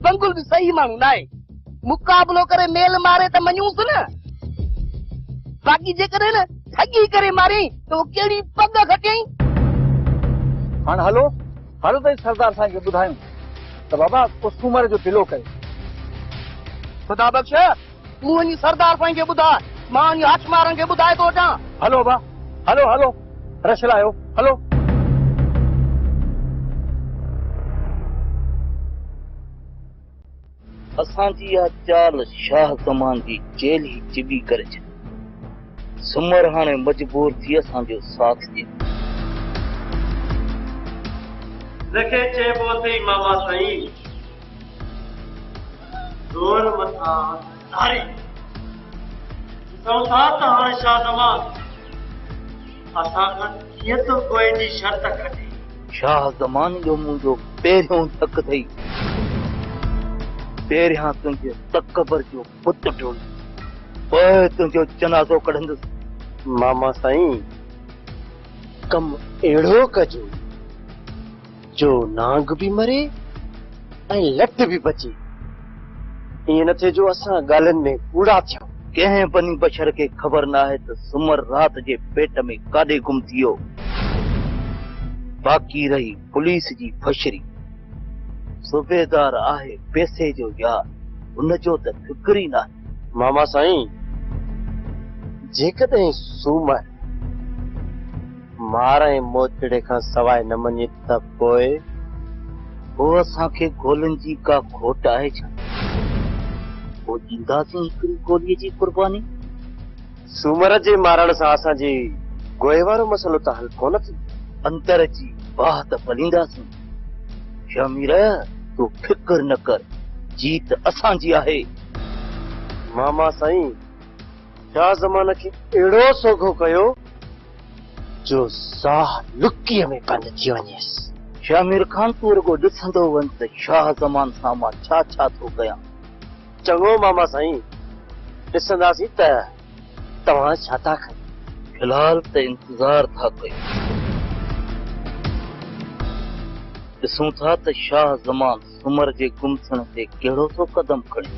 बंगुल भी सही माण्हू नाहे। मुकाबलो करे मेल मारे त मञूस न, बाक़ी जेकॾहिं न ठगी करे मारी तो कहिड़ी पग खटियई। हाणे हलो हलो त सरदार साईं खे ॿुधायूं त बाबा को सूमर जो तिलो कयो। खुदा बख्श तूं वञी सरदार साईं खे ॿुधाए, मां वञी हथ मारनि खे ॿुधाए थो अचां। हलो बा हलो हलो रश लायो हलो। असांजी इहा चाल शाह ज़मान जी जेल ई चिॿी करे छॾी। सुमर हाणे मजबूर थी असांजो साथ ॾिए। जंहिंखे चइबो अथई मामा साईं ज़ोर मथां धारी। ॾिसूं था त हाणे शाह ज़मान असां खां कीअं थो कोई जी शर्त खटे। शाह ज़मान जो मुंहिंजो पहिरियों धक अथई। पहिरियां तुंहिंजे तकबर जो पुत टोल, पोइ तुंहिंजो जनाज़ो कढंदुसि। मामा साईं कम अहिड़ो कजो जो नांग भी मरे ऐं लट भी बचे। ईअं न थिए जो असां ॻाल्हियुनि में कूड़ा थियूं। कंहिं बनी बशर खे ख़बर न आहे त सुमर रात जे पेट में काॾे गुम थी वियो। बाक़ी रही पुलिस जी फशरी। सूबेदार आहे पैसे जो यार, उनजो त फिक्र ई नाहे। मामा साईं जेकॾहिं सूमर मार ऐं मोचड़े खां सवाइ न मञे त पोइ असांखे गोलनि जी का खोट आहे छा? पोइ ॾींदासीं हिकिड़ी गोलीअ जी कुर्बानी। सूमर जे मारण सां असांजी गोए वारो मसलो त हल कोन थी। अंदर जी बाह त पलींदासीं। शमीर तूं फिक्र न कर, जीत असांजी आहे। मामा साईं शाह ज़मान खे अहिड़ो सोघो कयो जो साह लुकीअ में बंदि थी वञेसि। शामिर खान तूं रुगो ॾिसंदो वञ त शाह ज़मान सां मां छा छा थो कयां। चङो मामा साईं ॾिसंदासीं त तव्हां छा था कयो। फिलहाल त इंतज़ार था कयूं। ॾिसूं था त शाह ज़मान सुमर जे गुम थियण ते कहिड़ो थो कदम खणे।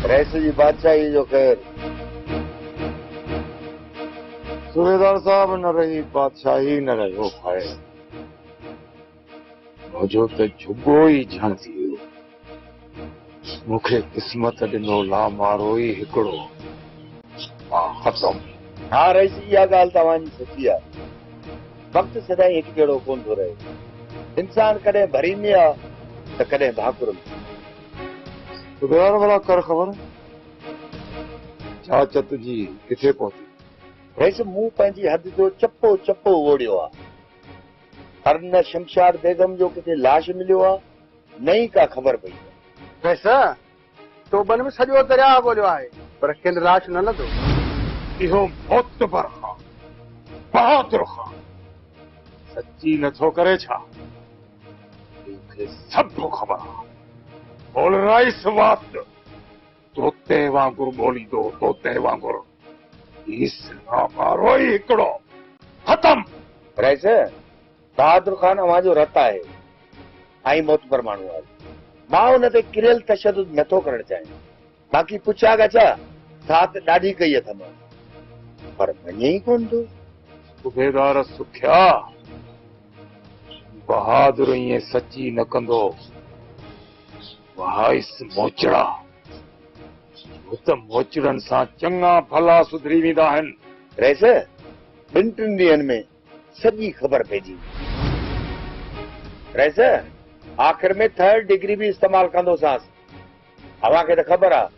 रईस जी बादशाही जो ख़ैर। सूबेदार साहब न रही बादशाही न रहियो ख़ैर। मुंहिंजो त झुगो ई झण थी वियो। मूंखे क़िस्मत ॾिनो ला मारो ई हिकिड़ो। मां ख़तम। हा रईस इहा ॻाल्हि तव्हांजी सची आहे। वक़्तु सदाईं हिकु जहिड़ो कोन थो रहे। इंसान कॾहिं भरी में आहे त कॾहिं भाकुर में। सूबेदार वाला कर ख़बर जांच तुंहिंजी किथे पहुती? रईस मूं पंहिंजी हद जो चपो चपो ओड़ियो आहे। हर न शमशाद बेगम जो किथे लाश मिलियो आहे न ई का ख़बर पई। पैसा टोबन में सॼो दरिया ॻोल्हियो आहे पर किन लाश न लधो। इहो मोतबर ख़ान बहादुर ख़ान सची नथो करे छा? मूंखे सभु ख़बर आहे। बोल राइस वात तोते वांगुरु ॿोलींदो तोते वांगुरु। मारो ई हिकिड़ो ख़तम। राइस बहादुर ख़ान अवां जो रत आहे ऐं मोतबर माण्हू आहे। मां हुन ते किरियल तशदुद नथो करणु चाहियां। बाक़ी पुछा गछा साथ ॾाढी कई अथमि पर मञे ई कोन थो। सूबेदार सुखिया बहादुर ईअं सची न कंदो। वाइस मोचड़ा त मोचड़नि सां चङा भला सुधरी वेंदा आहिनि। रईस ॿिनि टिनि ॾींहंनि में सॼी ख़बर पइजी। रईस आख़िर में 3rd डिग्री भी इस्तेमाल कंदोसांसि। अव्हां खे त ख़बर आहे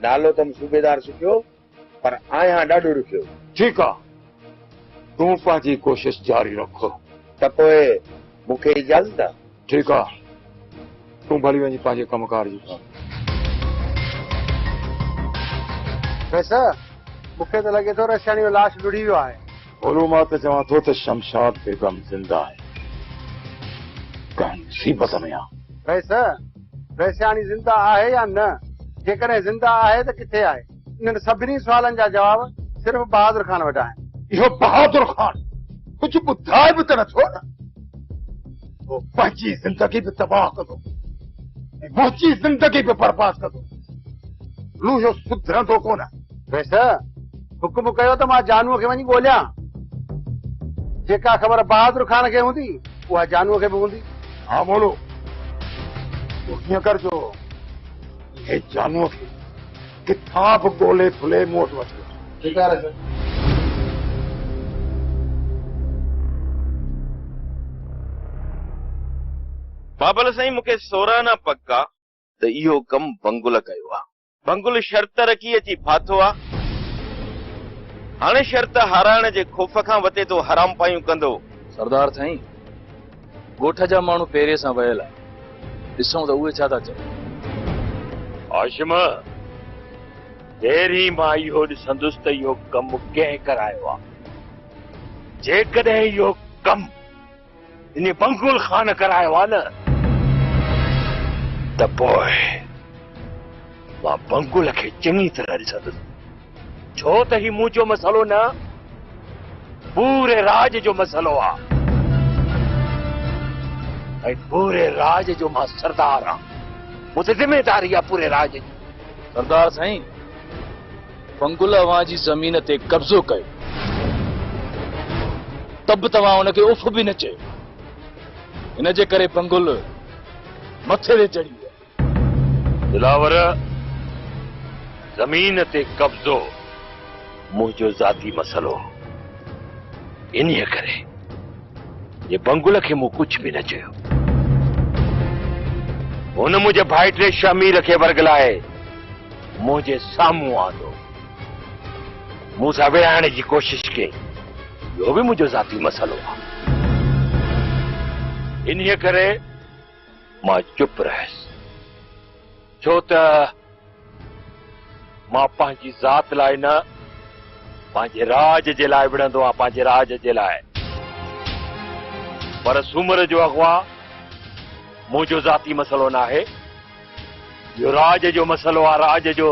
नालो अथमि सूबेदार सुखियो पर आहियां ॾाढो ॾुखियो। ठीकु आहे तूं पंहिंजी कोशिश जारी रख त पोइ मूंखे इजाज़त आहे। ठीकु आहे तूं भली वञी पंहिंजे कमकार जी कर। पैसा मूंखे त लॻे थो रशियाणी जो लाश लुड़ी वियो आहे। बोलू मां त चवां थो त शमशाद बेगम ज़िंदा आहे। कंहिं मुसीबत में आहे। पैसा रशियाणी ज़िंदा आहे या न? जेकॾहिं ज़िंदा आहे त किथे आहे? इन्हनि सभिनी सुवालनि जा जवाब सिर्फ़ बहादुर ख़ान वटि आहिनि। इहो बहादुर ख़ान कुछ ॿुधाए बि त नथो न वो पंहिंजी ज़िंदगी बि तबाह कंदो ऐं मुंहिंजी ज़िंदगी बि बर्बाद कंदो लूहियो सुधरंदो कोन वैसे हुकुम कयो त मां जानूअ खे वञी ॻोल्हियां जेका ख़बर बहादुर खान खे हूंदी उहा जानूअ खे बि हूंदी हा मोलो तूं हीअं कर जो हे जानूअ खे किथां बि ॻोल्हे थुले मूं वटि वठी अच। ठीकु आहे राजा। बाबल साईं मूंखे सोराना पक्का त इहो कमु बंगुल कयो आहे। बंगुल शर्त रखी अची फाथो आहे। हाणे शर्त हाराइण जे ख़ौफ़ खां वते तो हराम पायूं कंदो। सरदार साईं ॻोठ जा माण्हू पहिरें सां वियल आहे, ॾिसूं त उहे छा था चवनि। हाशिम पहिरीं मां इहो ॾिसंदुसि त इहो कमु कंहिं करायो आहे। जेकॾहिं इहो कमु इन बंगुल खान करायो आहे न त पोइ मां बंगुल खे चङी तरह ॾिसंदुसि, छो त ही मुंहिंजो मसइलो न पूरे राज जो मसइलो आहे ऐं पूरे राज जो मां सरदार आहियां। मुझे जिम्मेदारी आहे पूरे राज जी। सरदार साईं बंगुल अवां जी ज़मीन ते कब्ज़ो कयो तब तव्हां हुनखे उफ़ बि न चयो, हिन जे करे बंगुल मथे ते चढ़ी वियो। दिलावर ज़मीन ते कब्ज़ो मुंहिंजो ज़ाती मसइलो, इन्हीअ करे ये बंगुल खे मूं कुझु बि न चयो। हुन मुंहिंजे भाइटे शमीर खे वर्गलाए मुंहिंजे साम्हूं आंदो, मूं सां विढ़ाइण जी कोशिश कई, इहो बि मुंहिंजो ज़ाती मसइलो आहे। इन्हीअ करे मां चुप रहियसि, छो त मां पंहिंजी ज़ात लाइ न पंहिंजे राज जे लाइ विढ़ंदो आहियां, पंहिंजे राज जे लाइ। पर सूमर जो अगवा मुंहिंजो ज़ाती मसइलो न आहे, इहो राज जो मसइलो आहे, राज जो।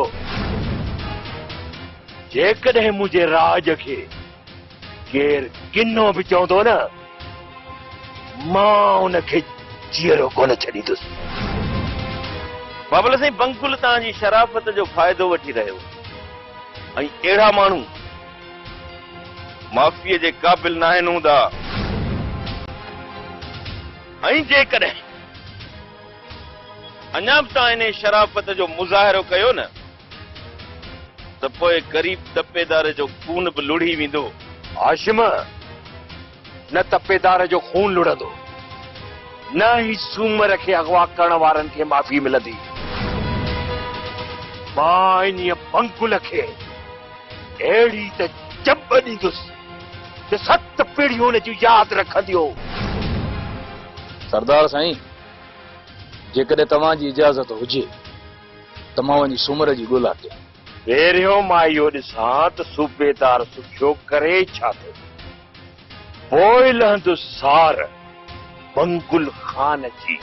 जेकॾहिं मुंहिंजे राज खे केरु किनो बि चवंदो न मां उनखे जीअरो कोन छॾींदुसि। बाबल साईं बंगुल तव्हांजी शराफ़त जो फ़ाइदो वठी रहियो ऐं अहिड़ा माण्हू माफ़ीअ जे क़ाबिल न आहिनि हूंदा, ऐं जेकॾहिं अञा बि तव्हां इन शराफ़त जो मुज़ाहिरो कयो न त पोइ ग़रीब तपेदार जो खून बि लुढ़ी वेंदो। हाशिम न तपेदार जो खून लुढ़ंदो, न ही सूमर खे अगवा करण वारनि खे माफ़ी मिलंदी। मां इन बंगुल खे अहिड़ी त जब ॾींदुसि त 7 पीढ़ियूं हुन जूं यादि रखंदियूं। सरदार साईं जेकॾहिं तव्हांजी इजाज़त हुजे त मां वञी सूमर जी ॻोल्हा कयां। पहिरियों मां इहो ॾिसां त सूबेदार सुखियो करे छा थो, पोइ लहंदुसि सार बंगुल खान जी।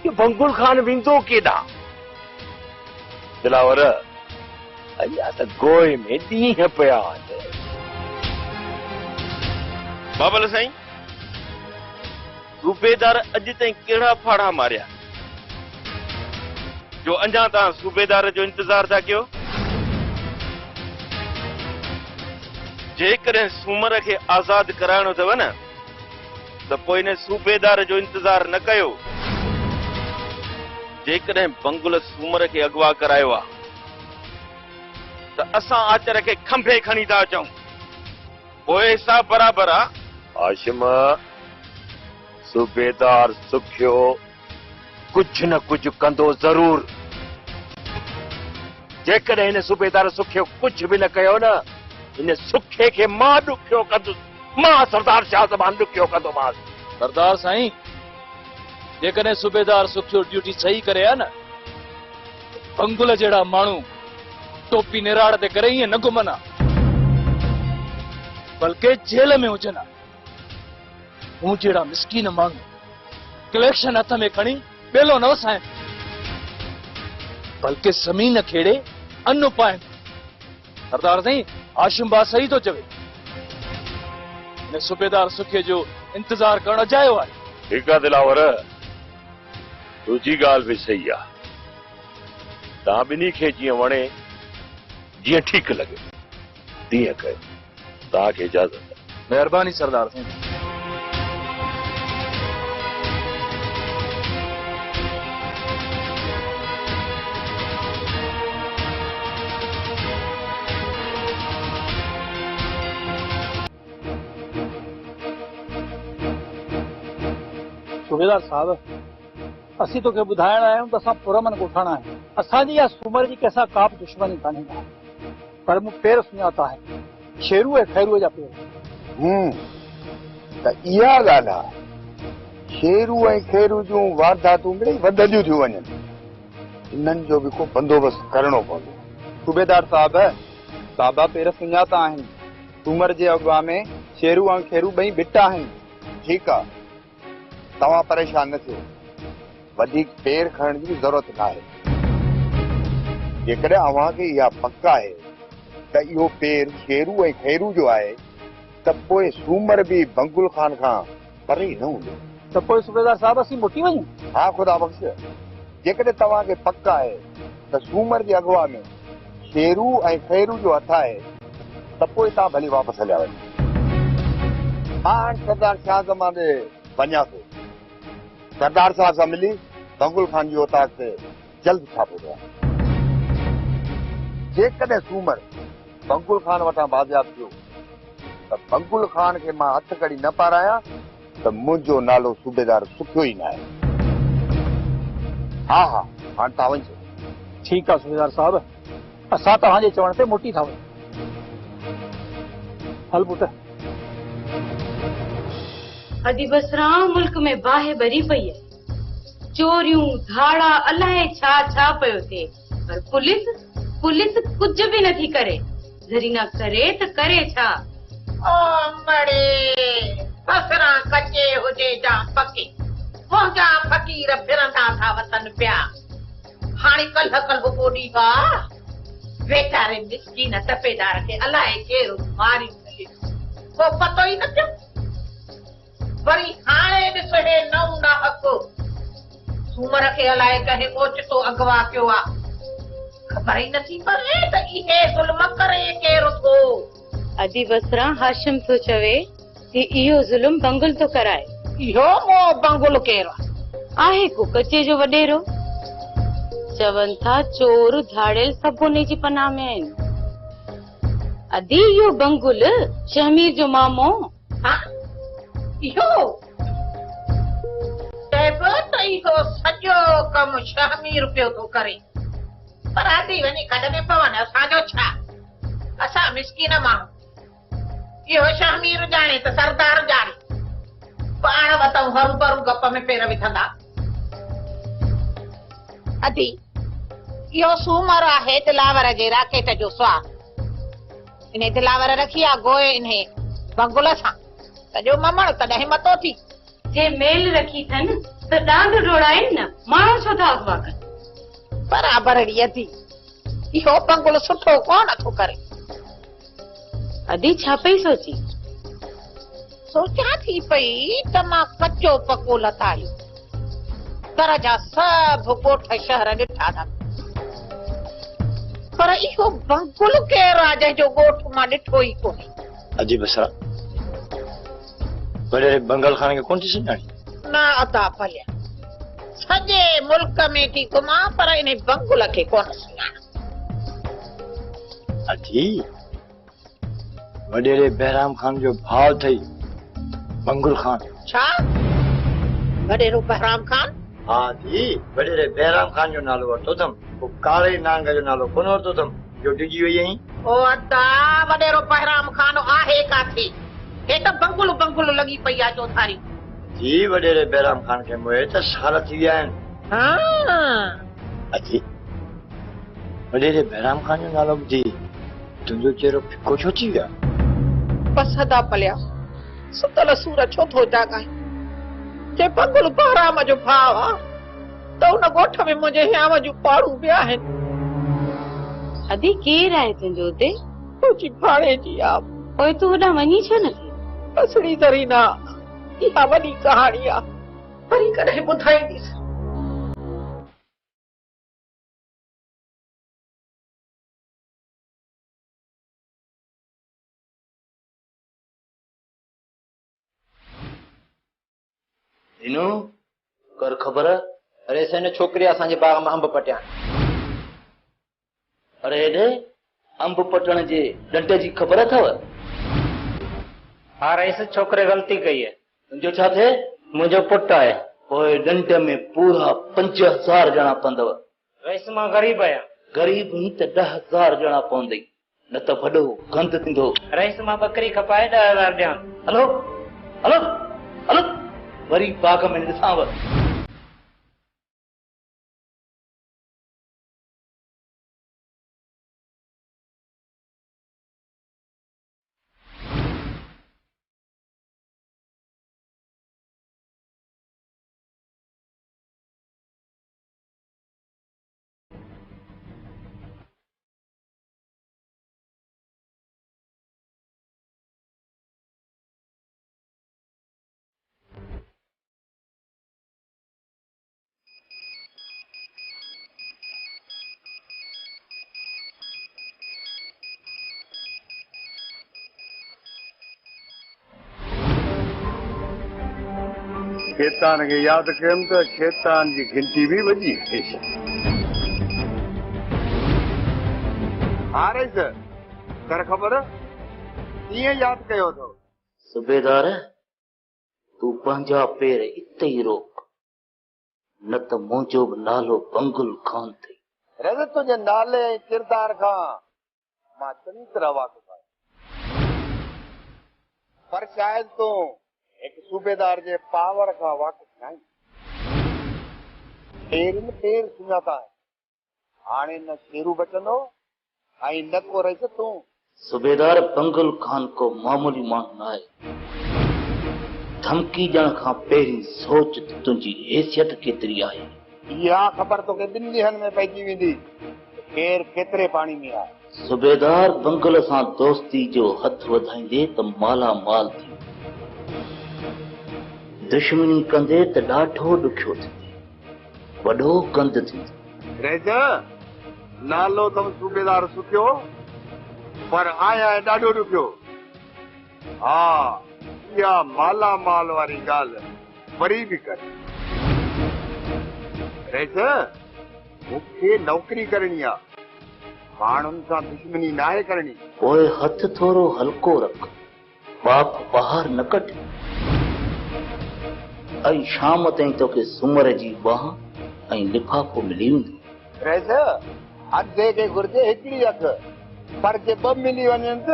इहो बंगुल खान वेंदो केॾां? दिलावर अञा त गोए में ॾींहं पिया आहिनि। बाबल साईं सूबेदार अॼु ताईं कहिड़ा फाड़ा मारिया जो अञा तव्हां सूबेदार जो इंतज़ार था कयो? जेकॾहिं सूमर खे आज़ाद कराइणो अथव न त पोइ इन सूबेदार जो इंतज़ार न कयो। जेकॾहिं बंगुल सूमर खे अगवा करायो आहे त असां आचर खे खंभे खणी था अचूं, पोइ हिसाब बराबरि आहे। हाशिम सूबेदार सुखियो कुझु न कुझु कंदो ज़रूर। जेकॾहिं हिन सूबेदार सुखियो कुझु बि न कयो न, हिन सुखे खे मां ॾुखियो कंदुसि। मां सरदार शाह ज़मान ॾुखियो कंदोमांसि। सरदार साईं जेकॾहिं सूबेदार सुखियो ड्यूटी सही करे आहे न, बंगुल जहिड़ा माण्हू टोपी निराड़ ते करे ईअं न घुमनि, बल्कि जेल में हुजनि। हू जहिड़ा मिसकीन माण्हू कलेक्शन हथ में खणी बेलो न वसाइनि, बल्कि ज़मीन खेड़े अन्न पाइनि। सरदार साईं हाशिम बा सही थो चवे, ने सूबेदार सुखे जो इंतजार करण अजायो आहे। ठीकु आहे दिलावर, तुंहिंजी ॻाल्हि बि सही आहे। तव्हां ॿिन्ही खे जीअं वणे, जीअं ठीकु लॻे तीअं कयो। तव्हांखे इजाज़त। महिरबानी सरदार साईं। सूबेदार साहब, असीं तोखे ॿुधाइण आया आहियूं त असां पुरमन ॻोठाणा आहियूं। असांजी इहा सूमर जी कंहिंसां का बि दुश्मनी कान्हे, पर मूं पेर सुञाता आहे, शेरू ऐं खैरूअ जा पेर। त इहा ॻाल्हि आहे, शेरू ऐं खेरू जूं वारदातूं मिड़ई वधंदियूं थियूं वञनि। इन्हनि जो बि को बंदोबस्तु करणो पवंदो। सूबेदार साहब, साबा पेर सुञाता आहिनि। सूमर जे अॻुवा में शेरू ऐं खेरू ॿई बिटा आहिनि। ठीकु आहे, तव्हां परेशान न थियो। वधीक पेर खणण जी ज़रूरत न आहे। जेकॾहिं अव्हांखे इहा पक आहे त इहो पेर शेरू ऐं खैरू जो आहे, त पोइ सूमर बि बंगुल खान खां परे ई न हूंदो। त पोइ सूबेदार साहब असीं मोटी वञूं? हा ख़ुदा बख़्श, जेकॾहिं तव्हांखे पक आहे त सूमर जे अॻुवा में शेरू ऐं खैरू जो हथ आहे, त पोइ तव्हां भली वापसि हलिया वञो। हाणे सरदार शाह ज़मान ॾे वञा थो। सरदार साहब सां मिली बंगुल खान जी औताक ते जल्द छापो कयां। जेकॾहिं सूमर बंगुल खान वटां बाज़ियाब थियो त बंगुल खान खे मां हथ कड़ी न पारायां त मुंहिंजो नालो सूबेदार सुखियो ई न आहे। हा हा, हाणे तव्हां वञो। ठीकु आहे सूबेदार साहब, असां तव्हांजे चवण ते मोटी था वञूं। हल पुट। अॼु बसरा मुल्क में बाहि भरी पई आहे। चोरियूं, धाड़ा, अलाए छा छा पियो थिए, पर पुलिस कुझ बि नथी करे। ज़रीना करे त करे छा? ओ मड़े, बसरा कचे हुजे जा पके, मुंहिंजा फ़क़ीर फिरंदा था वतन पिया। हाणे कल्ह ॿोॾी बा वेचारे मिसकीन तपेदार खे अलाए केरो मारी छॾियो, को पतो ई न पियो। वरी हाणे ॾिस हे नऊं नाहक सूमर खे अलाए कंहिं ओचितो अगवा कयो आहे। ख़बर ई नथी पवे त इहे ज़ुल्म करे केरु थो। अदी बसरा हाशिम थो चवे कि इहो ज़ुल्म बंगुल थो कराए। इहो मो बंगुल केरु आहे? को कचे जो वॾेरो। चवनि था चोर धाड़ेल सभु उन जी पनाह में आहिनि। अदी इहो बंगुल शहमीर जो मामो। इहो चइबो त इहो सॼो कमु शहमीर पियो थो करे। पर आदि वञी कॾ में पवनि, असांजो छा? असां मिसकीन माण्हू। इहो शहमीर ॼाणे त सरदार ॼाणे। पाण वतऊं हरू भरू गप में पेर विझंदा। अदी इहो सूमर आहे दिलावर जे राकेट जो स्वार। इन दिलावर रखी आहे गोए इन बंगुल सां। सॼो ममण कॾहिं मतो थी। जे मेल रखी अथनि त ॾांग डोड़ाइनि न, माण्हू छो था अगवा कनि? बराबरि अदी इहो बंगुल सुठो कोन थो करे। अदी छा पई सोची? सोचां थी पई त मां कचो पको लताड़ियो। घर जा सभु ॻोठ शहर ॾिठा अथनि, पर इहो बंगुल केरु आहे जंहिंजो ॻोठ मां ॾिठो ई कोन्हे। अजी बसरा वॾेरे बंगल खान खे कोन थी सुञाणी? न अता भलिया, सॼे मुल्क में थी घुमां पर इन बंगुल खे कोन सुञाणा। अजी वॾेरे बहराम खान जो भाउ अथई बंगुल खान। छा वॾेरो बहराम खान? हा जी, वॾेरे बहराम खान जो नालो वरितो अथमि, पोइ कारे नांग जो नालो कोन वरितो अथमि जो डिॼी वई आहीं। ओ अदा वॾेरो बहराम खान आहे काथे? हे त बंगुल लॻी पई आहे चौधारी। जी वॾेरे बहराम खान खे मोए त साल थी विया आहिनि। अजी वॾेरे बहराम खान जो नालो ॿुधी तुंहिंजो चेहरो फिको छो थी विया? बस अदा पलिया, सुतल सूर छो थो जाॻाए? जे बंगुल बहराम जो भाउ आहे त उन ॻोठ में मुंहिंजे हियाम जूं पाड़ूं ॿिया आहिनि। अदी केरु आहे तुंहिंजो हुते? तुंहिंजी भाणे जी आहे। पोइ तूं होॾां वञी छो नथी? असली ज़रीना इहा वॾी कहाणी आहे, वरी कॾहिं ॿुधाईंदीसि। इनो कर ख़बर। अरे हिन छोकिरे असांजे बाग में अंब पटिया। अरे हेॾे अंब पटण जे डंडे जी ख़बर अथव? हा रईस, छोकिरे ग़लती कई है। तुंहिंजो छा थिए? मुंहिंजो पुटु आहे। पोइ डंडे में पूरा 5000 ॼणा पंदव। रईस मां गरीब आहियां। गरीब ही त 10,000 ॼणा पवंदई, न त वॾो गंद थींदो। रईस मां बकरी खपाए 10,000 ॾियां। हलो हलो हलो, वरी बाग में ॾिसांव। खेतान खे यादि कयमि त खेतान जी गिनती बि वॾी थिए। हा रईस, कर ख़बर कीअं यादि कयो अथव? सूबेदार, तूं पंहिंजा पेर हिते ई रोक, न त मुंहिंजो बि नालो बंगुल खान थी। रईस, तुंहिंजे नाले ऐं किरदार खां मां चङी तरह वाक़िफ़ आहियां, पर शायदि तूं हिकु सूबेदार जे पावर खां वाक़िफ़ न आहीं। पेर सुञाता आहे, हाणे न शेरू बचंदो ऐं न को रईस तूं। सूबेदार, बंगुल खान को मामूली माण्हू न आहे। धमकी ॾियण खां पहिरीं सोच त तुंहिंजी हैसियत केतिरी आहे। इहा ख़बर तोखे 2 ॾींहनि में पइजी वेंदी केरु केतिरे पाणी में आहे। सूबेदार, बंगुल सां दोस्ती जो हथ वधाईंदे त माला माल थी, दुश्मनी कंदे त ॾाढो ॾुखियो थींदे, वॾो गंद थींदो। रईस, नालो अथव सूबेदार सुठो, पर आया ॾाढो ॾुखियो। हा, इहा माला माल वारी ॻाल्हि वरी बि कर। रईस, मूंखे नौकरी करणी आहे, माण्हुनि सां दुश्मनी नाहे करणी। पोइ हथ थोरो हल्को रख, पाप ॿाहिरि न कढ, ऐं शाम ताईं तोखे सूमर जी बाह ऐं लिफ़ाफ़ो मिली वेंदो। रईस, अधे खे घुर्जे हिकिड़ी अख, पर जे 2 मिली वञनि त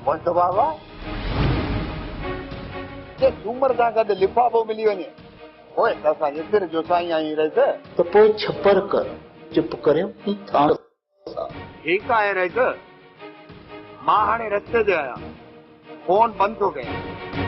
मुंहिंजो बाबा जे सूमर सां गॾु लिफ़ाफ़ो मिली वञे, पोइ त असांजे सिर जो साईं आहियूं। रईस, त पोइ छपर कर, चुप करे थाण। ठीकु आहे रईस, मां हाणे रस्ते ते आहियां, फोन बंदि थो कयां।